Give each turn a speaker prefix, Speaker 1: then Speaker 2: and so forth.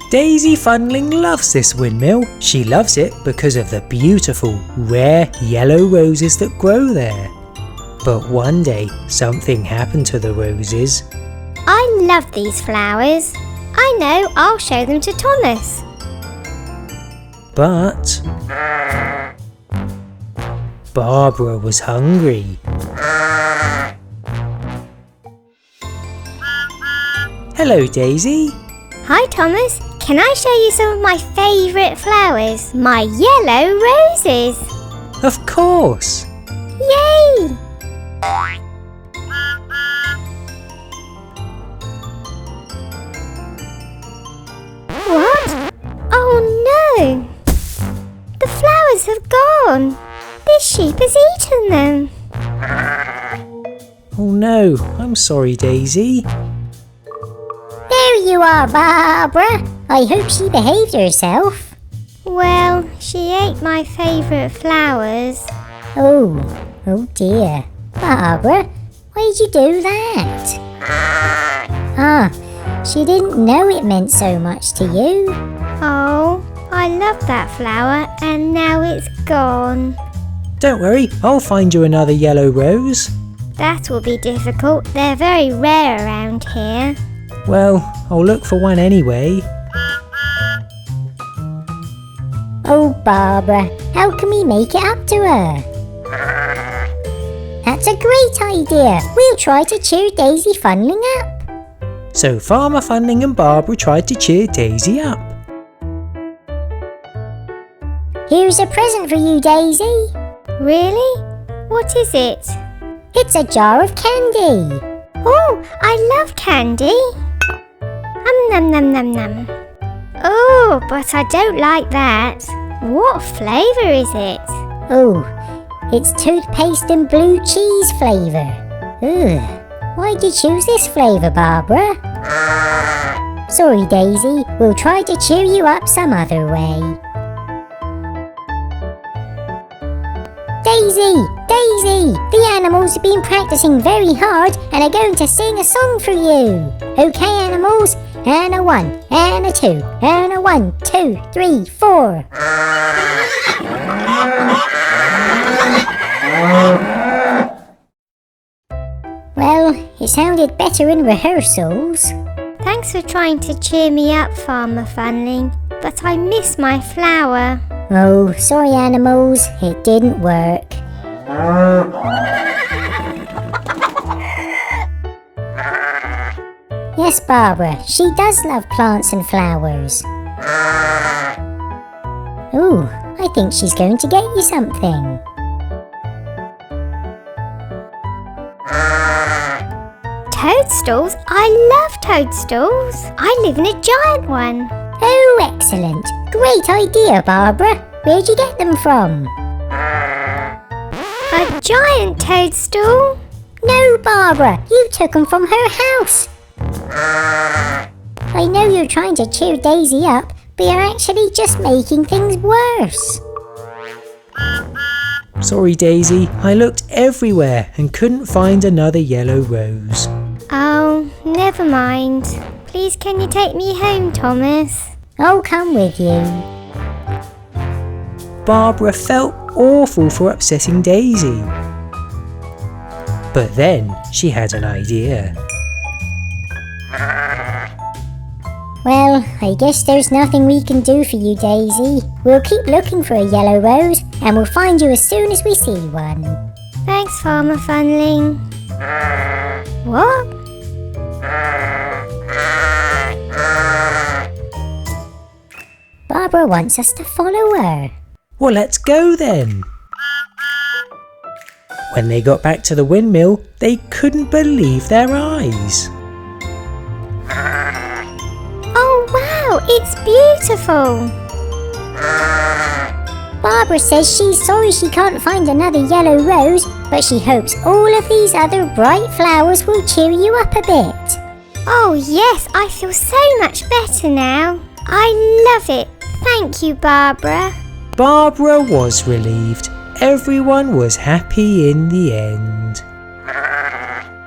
Speaker 1: Daisy Funling loves this windmill. She loves it because of the beautiful, rare yellow roses that grow there. But one day, something happened to the roses.
Speaker 2: I love these flowers. I know, I'll show them to Thomas.
Speaker 1: But Baabara was hungry. Hello, Daisy.
Speaker 2: Hi, Thomas. Can I show you some of my favourite flowers? My yellow roses.
Speaker 1: Of course.
Speaker 2: Yay! What? Oh no! The flowers have gone. This sheep has eaten them.
Speaker 1: Oh no, I'm sorry, Daisy.
Speaker 3: There you are, Baabara. I hope she behaved herself.
Speaker 2: Well, she ate my favourite flowers.
Speaker 3: Oh dear. Baabara, why did you do that? Ah, she didn't know it meant so much to you.
Speaker 2: Oh, I love that flower and now it's gone.
Speaker 1: Don't worry, I'll find you another yellow rose.
Speaker 2: That will be difficult. They're very rare around here.
Speaker 1: Well, I'll look for one anyway.
Speaker 3: Oh, Baabara, how can we make it up to her? That's a great idea. We'll try to cheer Daisy Funling up.
Speaker 1: So Farmer Funling and Baabara tried to cheer Daisy up.
Speaker 3: Here's a present for you, Daisy.
Speaker 2: Really? What is it?
Speaker 3: It's a jar of candy.
Speaker 2: Oh, I love candy. Num num num num. Oh, but I don't like that. What flavour is it?
Speaker 3: Oh, it's toothpaste and blue cheese flavour. Ugh, why'd you choose this flavour, Baabara? Sorry, Daisy, we'll try to cheer you up some other way. Daisy! Daisy! The animals have been practicing very hard and are going to sing a song for you. Okay, animals? And a 1, and a 2, and a 1, 2, 3, 4. Well, it sounded better in rehearsals.
Speaker 2: Thanks for trying to cheer me up, Farmer Funling, but I miss my flower.
Speaker 3: Oh, sorry, animals, it didn't work. Yes, Baabara, she does love plants and flowers. Ooh, I think she's going to get you something.
Speaker 2: Toadstools? I love toadstools. I live in a giant one.
Speaker 3: Oh, excellent. Great idea, Baabara. Where'd you get them from?
Speaker 2: A giant toadstool?
Speaker 3: No, Baabara, you took them from her house. I know you're trying to cheer Daisy up, but you're actually just making things worse.
Speaker 1: Sorry, Daisy, I looked everywhere and couldn't find another yellow rose.
Speaker 2: Oh, never mind. Please can you take me home, Thomas?
Speaker 3: I'll come with you.
Speaker 1: Baabara felt awful for upsetting Daisy. But then she had an idea.
Speaker 3: Well, I guess there's nothing we can do for you, Daisy. We'll keep looking for a yellow rose and we'll find you as soon as we see one.
Speaker 2: Thanks, Farmer Funling. What?
Speaker 3: Baabara wants us to follow her.
Speaker 1: Well, let's go then. When they got back to the windmill, they couldn't believe their eyes.
Speaker 2: Oh wow, it's beautiful.
Speaker 3: Baabara says she's sorry she can't find another yellow rose, but she hopes all of these other bright flowers will cheer you up a bit.
Speaker 2: Oh yes, I feel so much better now. I love it. Thank you, Baabara.
Speaker 1: Baabara was relieved. Everyone was happy in the end.